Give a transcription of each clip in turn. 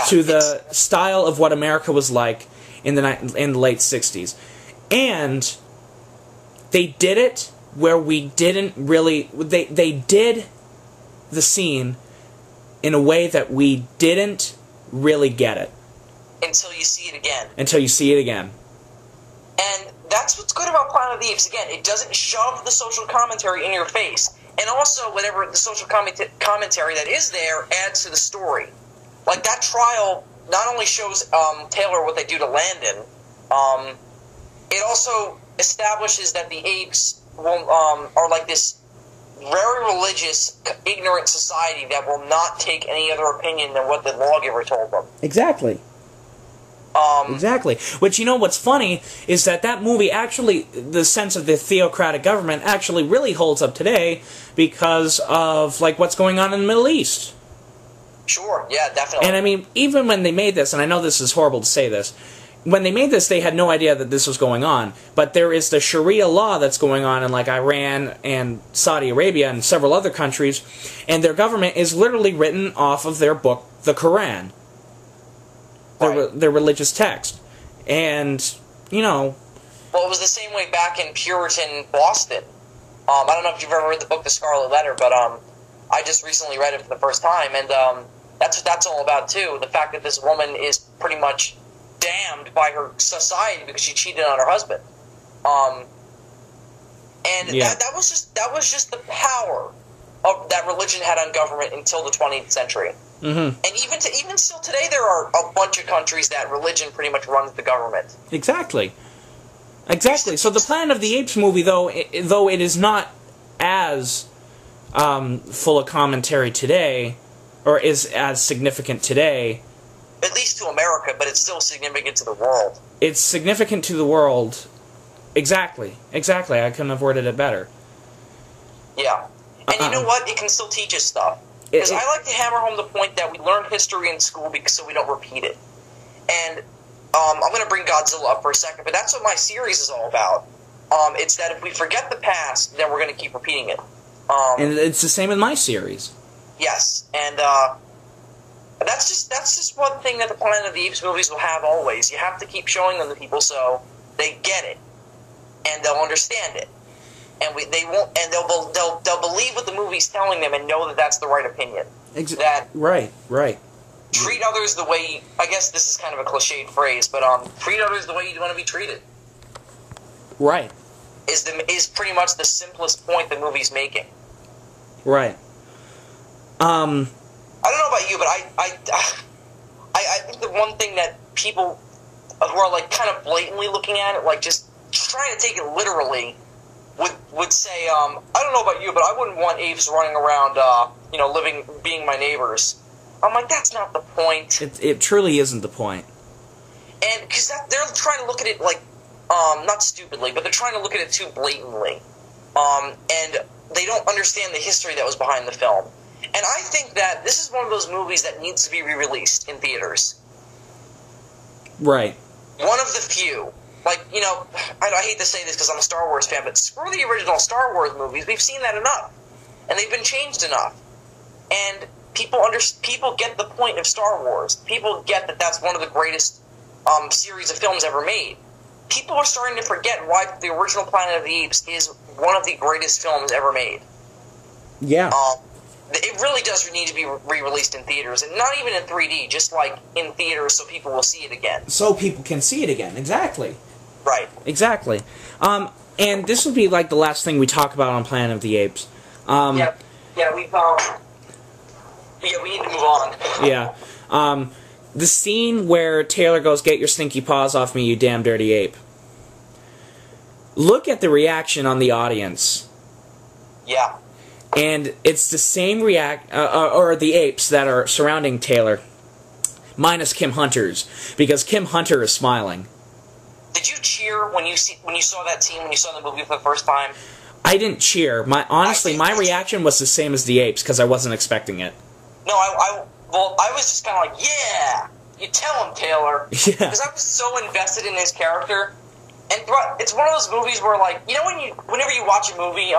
to the style of what America was like in the late 60s. And they did it where we didn't really... They did the scene in a way that we didn't really get it. Until you see it again. Until you see it again. And that's what's good about Planet of the Apes. Again, it doesn't shove the social commentary in your face. And also, whatever the social commentary that is there adds to the story. Like, that trial not only shows Taylor what they do to Landon, it also establishes that the apes are like this very religious, ignorant society that will not take any other opinion than what the lawgiver told them. Exactly. Exactly. Which, you know, what's funny is that movie actually, the sense of the theocratic government actually really holds up today because of, like, what's going on in the Middle East. Sure, yeah, definitely. And, I mean, even when they made this, and I know this is horrible to say this, when they made this, they had no idea that this was going on. But there is the Sharia law that's going on in, like, Iran and Saudi Arabia and several other countries, and their government is literally written off of their book, the Quran. Their religious text. And, you know... Well, it was the same way back in Puritan Boston. I don't know if you've ever read the book The Scarlet Letter, but I just recently read it for the first time, and that's what that's all about, too. The fact that this woman is pretty much damned by her society because she cheated on her husband. And that was just the power of that religion had on government until the 20th century. Mm-hmm. And even still today, there are a bunch of countries that religion pretty much runs the government. Exactly. Exactly. So the Planet of the Apes movie, though it is not as full of commentary today, or is as significant today. At least to America, but it's still significant to the world. It's significant to the world. Exactly. Exactly. I couldn't have worded it better. Yeah. And you know what? It can still teach us stuff. Because I like to hammer home the point that we learn history in school so we don't repeat it. And I'm going to bring Godzilla up for a second, but that's what my series is all about. It's that if we forget the past, then we're going to keep repeating it. And it's the same in my series. Yes, and that's just one thing that the Planet of the Apes movies will have always. You have to keep showing them to people so they get it, and they'll understand it. And they'll believe what the movie's telling them and know that that's the right opinion. Right. Treat others the way, I guess this is kind of a cliched phrase, but treat others the way you want to be treated. Right. Is pretty much the simplest point the movie's making. Right. I don't know about you, but I think the one thing that people who are like kind of blatantly looking at it, like just trying to take it literally, would say, I don't know about you, but I wouldn't want apes running around, being my neighbors. I'm like, that's not the point. It truly isn't the point. And because they're trying to look at it like, not stupidly, but they're trying to look at it too blatantly. And they don't understand the history that was behind the film. And I think that this is one of those movies that needs to be re-released in theaters. Right. One of the few. Like, I hate to say this because I'm a Star Wars fan, but screw the original Star Wars movies. We've seen that enough. And they've been changed enough. And people get the point of Star Wars. People get that that's one of the greatest series of films ever made. People are starting to forget why the original Planet of the Apes is one of the greatest films ever made. Yeah. It really does need to be re-released in theaters, and not even in 3D, just like in theaters so people will see it again. So people can see it again, exactly. Right. Exactly. And this would be like the last thing we talk about on Planet of the Apes. We need to move on. Yeah. The scene where Taylor goes, "Get your stinky paws off me, you damn dirty ape." Look at the reaction on the audience. Yeah. And it's the same or the apes that are surrounding Taylor, minus Kim Hunter's, because Kim Hunter is smiling. Did you cheer when you saw that scene, when you saw the movie for the first time? I didn't cheer. Honestly, my reaction was the same as the apes, because I wasn't expecting it. No, I was just kind of like, yeah, you tell him, Taylor. Yeah. Because I was so invested in his character. And it's one of those movies where, like, whenever you watch a movie,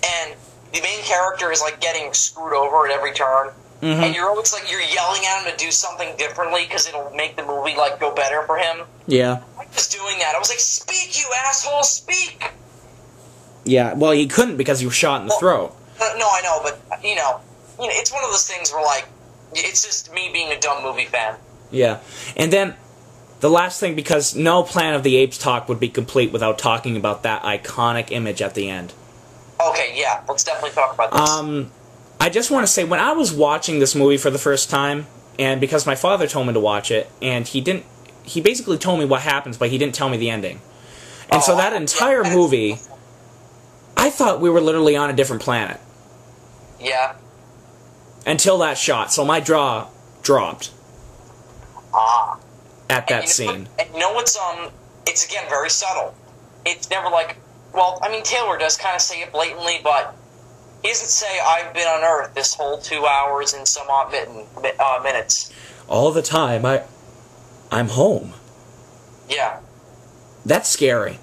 and the main character is, like, getting screwed over at every turn, and you're always like, you're yelling at him to do something differently because it'll make the movie, like, go better for him. Yeah. I was doing that. I was like, speak, you asshole, speak! Yeah, well, he couldn't because he was shot in the throat. No, I know, but, you know, it's one of those things where, like, it's just me being a dumb movie fan. Yeah. And then, the last thing, because no Planet of the Apes talk would be complete without talking about that iconic image at the end. Okay, yeah, let's definitely talk about this. I just want to say, when I was watching this movie for the first time, and because my father told me to watch it, and he basically told me what happens, but he didn't tell me the ending. And so that entire movie, I thought we were literally on a different planet. Yeah. Until that shot, so my jaw dropped. At that scene. And you know what's, it's again very subtle. It's never like, well, I mean, Taylor does kind of say it blatantly, but he doesn't say, I've been on Earth this whole 2 hours and some odd minutes. All the time, I'm home. Yeah. That's scary.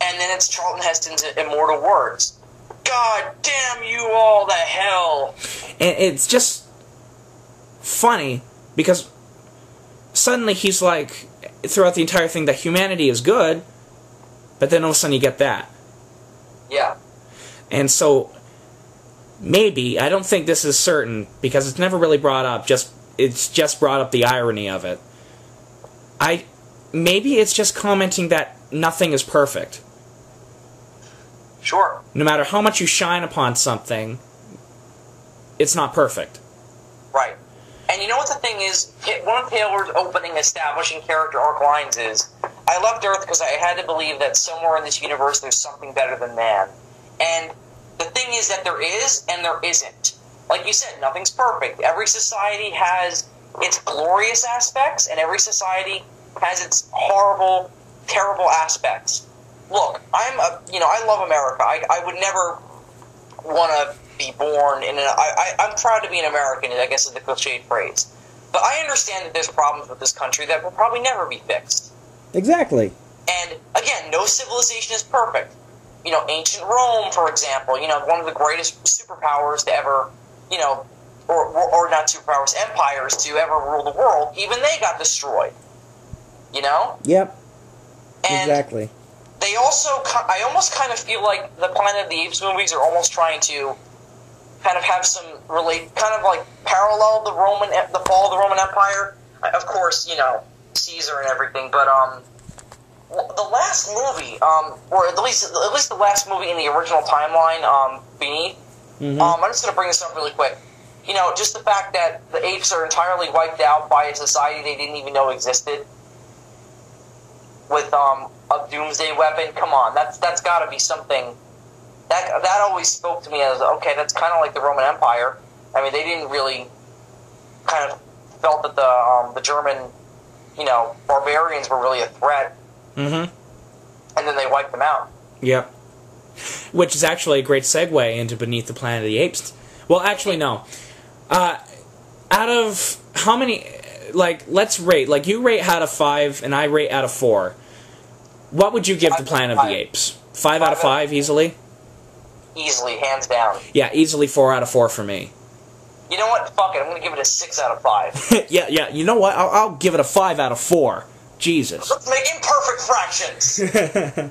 And then it's Charlton Heston's immortal words. God damn you all to hell! And it's just funny, because suddenly he's like, throughout the entire thing, that humanity is good, but then all of a sudden you get that. Yeah. And so, maybe, I don't think this is certain, because it's never really brought up, it's just brought up the irony of it. Maybe it's just commenting that nothing is perfect. Sure. No matter how much you shine upon something, it's not perfect. Right. And you know what the thing is? One of Taylor's opening establishing character arc lines is, I left Earth because I had to believe that somewhere in this universe there's something better than man. And the thing is that there is and there isn't. Like you said, nothing's perfect. Every society has its glorious aspects, and every society has its horrible, terrible aspects. Look, I love America. I would never want to be born in I'm proud to be an American, I guess is the cliched phrase. But I understand that there's problems with this country that will probably never be fixed. Exactly. And, again, no civilization is perfect. You know, ancient Rome, for example, one of the greatest superpowers to ever, or not superpowers, empires to ever rule the world, even they got destroyed. You know? Yep. And exactly. They also, I almost kind of feel like the Planet of the Apes movies are almost trying to kind of have some kind of like parallel the fall of the Roman Empire. Of course, Caesar and everything, but the last movie, or at least the last movie in the original timeline, Beneath. Mm-hmm. I'm just going to bring this up really quick. Just the fact that the apes are entirely wiped out by a society they didn't even know existed, with a doomsday weapon. Come on, that's got to be something. That always spoke to me as, okay, that's kind of like the Roman Empire. I mean, they didn't really kind of felt that the German, barbarians were really a threat. Mm-hmm. And then they wiped them out. Yep. Which is actually a great segue into Beneath the Planet of the Apes. Well, actually, no. Out of how many, let's rate. You rate out of 5, and I rate out of 4. What would you give the Planet of the Apes? 5 out of 5, easily? Easily, hands down. Yeah, easily 4 out of 4 for me. You know what? Fuck it. I'm going to give it a 6 out of 5. yeah. You know what? I'll give it a 5 out of 4. Jesus. Let's make imperfect fractions. And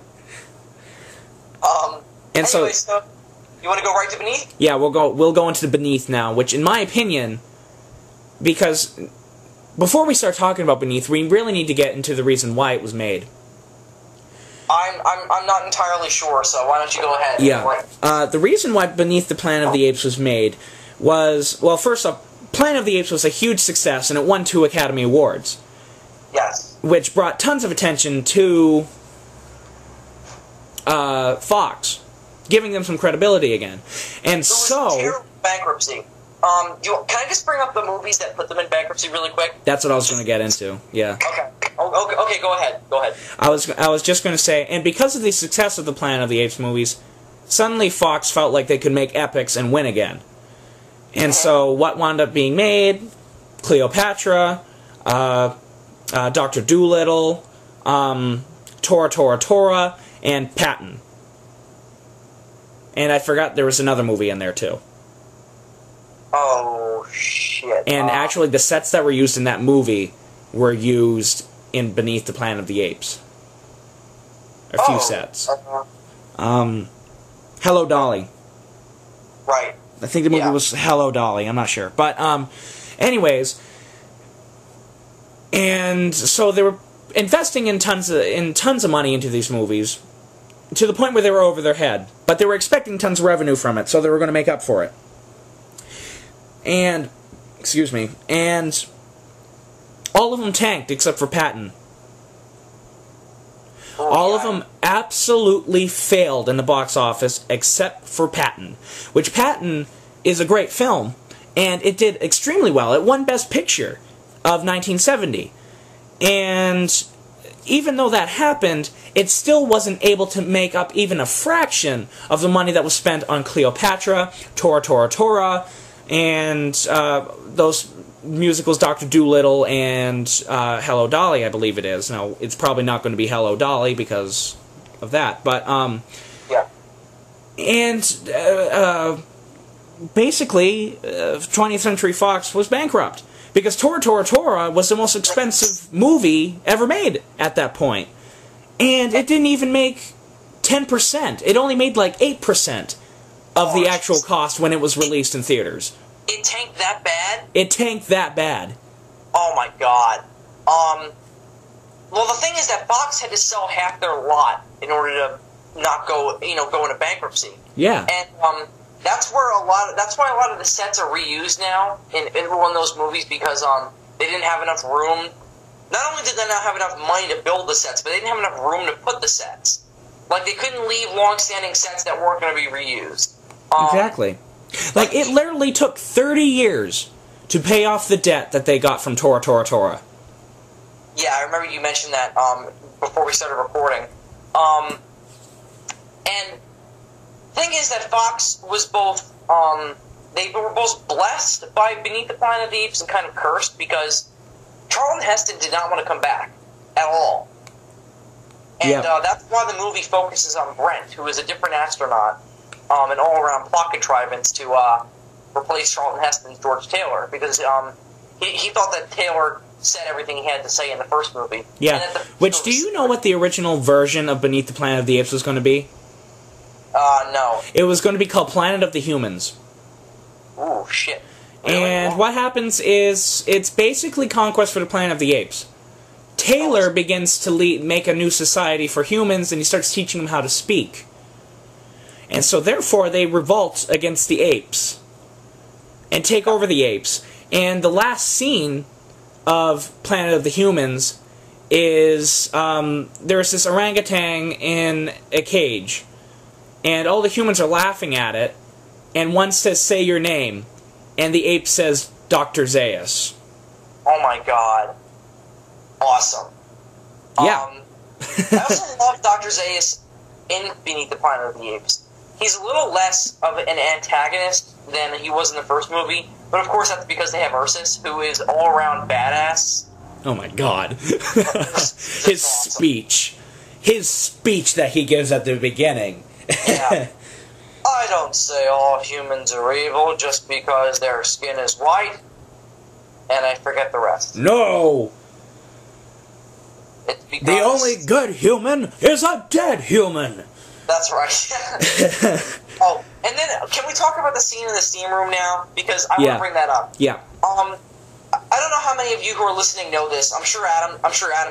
anyway, so you want to go right to Beneath? Yeah, we'll go into the Beneath now, which, in my opinion, because before we start talking about Beneath, we really need to get into the reason why it was made. I'm not entirely sure, so why don't you go ahead? Yeah. The reason why Beneath the Planet of the Apes was made was, well, first off, Planet of the Apes was a huge success, and it won 2 Academy Awards. Yes. Which brought tons of attention to Fox, giving them some credibility again. And it was a terrible bankruptcy. Can I just bring up the movies that put them in bankruptcy really quick? That's what I was going to get into, yeah. Okay. Okay, go ahead. I was just going to say, and because of the success of the Planet of the Apes movies, suddenly Fox felt like they could make epics and win again. And so what wound up being made? Cleopatra, Dr. Dolittle, Tora, and Patton. And I forgot there was another movie in there, too. Oh, shit. shit. And actually, the sets that were used in that movie were used in Beneath the Planet of the Apes. A few sets. Hello, Dolly. Right. I think the movie was Hello, Dolly. I'm not sure. But, anyways. And so they were investing in tons of money into these movies, to the point where they were over their head. But they were expecting tons of revenue from it, so they were going to make up for it. And, excuse me, and all of them tanked except for Patton. All of them absolutely failed in the box office except for Patton. Which Patton is a great film, and it did extremely well. It won Best Picture of 1970. And even though that happened, it still wasn't able to make up even a fraction of the money that was spent on Cleopatra, Tora Tora Tora, and those musicals, Dr. Dolittle and Hello Dolly, I believe it is. Now, it's probably not going to be Hello Dolly because of that, but, yeah. And, basically, 20th Century Fox was bankrupt, because Tora Tora Tora was the most expensive movie ever made at that point. And it didn't even make 10%. It only made like 8% of the actual cost when it was released in theaters. It tanked that bad? It tanked that bad. Oh my god. Well, the thing is that Fox had to sell half their lot in order to not go into bankruptcy. Yeah. And that's why a lot of the sets are reused now in one of those movies, because they didn't have enough room. Not only did they not have enough money to build the sets, but they didn't have enough room to put the sets. Like, they couldn't leave long-standing sets that weren't going to be reused. Exactly. Like, it literally took 30 years to pay off the debt that they got from Tora Tora Tora. Yeah, I remember you mentioned that before we started recording. And the thing is that Fox was both, they were both blessed by Beneath the Planet of the Apes and kind of cursed, because Charlton Heston did not want to come back at all. And that's why the movie focuses on Brent, who is a different astronaut, an all-around plot contrivance to replace Charlton Heston's George Taylor, because he thought that Taylor said everything he had to say in the first movie. Yeah, which, do you know what the original version of Beneath the Planet of the Apes was going to be? No. It was going to be called Planet of the Humans. Ooh, shit. Really? And what happens is, it's basically Conquest for the Planet of the Apes. Taylor begins to make a new society for humans, and he starts teaching them how to speak. And so, therefore, they revolt against the apes and take over the apes. And the last scene of Planet of the Humans is there's this orangutan in a cage, and all the humans are laughing at it, and one says, "Say your name," and the ape says, "Dr. Zaius." Oh my god. Awesome. Yeah. I also love Dr. Zaius in Beneath the Planet of the Apes. He's a little less of an antagonist than he was in the first movie, but of course that's because they have Ursus, who is all-around badass. Oh my god. His speech. His speech that he gives at the beginning. Yeah. I don't say all humans are evil just because their skin is white, and I forget the rest. No! It's because the only good human is a dead human! That's right. Oh, and then, can we talk about the scene in the steam room now? Because I want to bring that up. Yeah. I don't know how many of you who are listening know this. I'm sure Adam,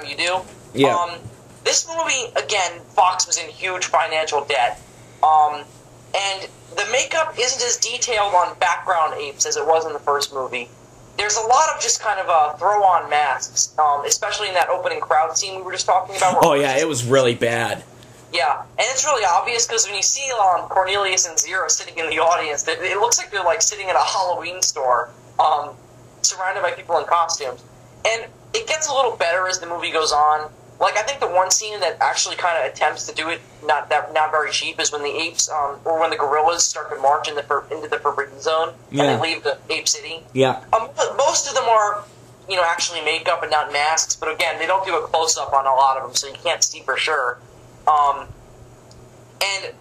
you do. Yeah. This movie, again, Fox was in huge financial debt. And the makeup isn't as detailed on background apes as it was in the first movie. There's a lot of just kind of throw-on masks, especially in that opening crowd scene we were just talking about. Oh, yeah, it was really bad. Yeah, and it's really obvious because when you see Cornelius and Zero sitting in the audience, it looks like they're like sitting in a Halloween store, surrounded by people in costumes. And it gets a little better as the movie goes on. Like, I think the one scene that actually kind of attempts to do it not very cheap is when the apes, or when the gorillas start to march into the Forbidden Zone, and they leave the Ape City. Yeah. Most of them are, actually makeup and not masks, but again, they don't do a close-up on a lot of them, so you can't see for sure. And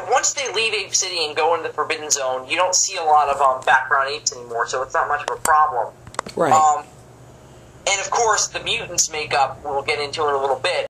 once they leave Ape City and go into the Forbidden Zone, you don't see a lot of background apes anymore, so it's not much of a problem. Right. And of course, the mutants makeup we'll get into in a little bit.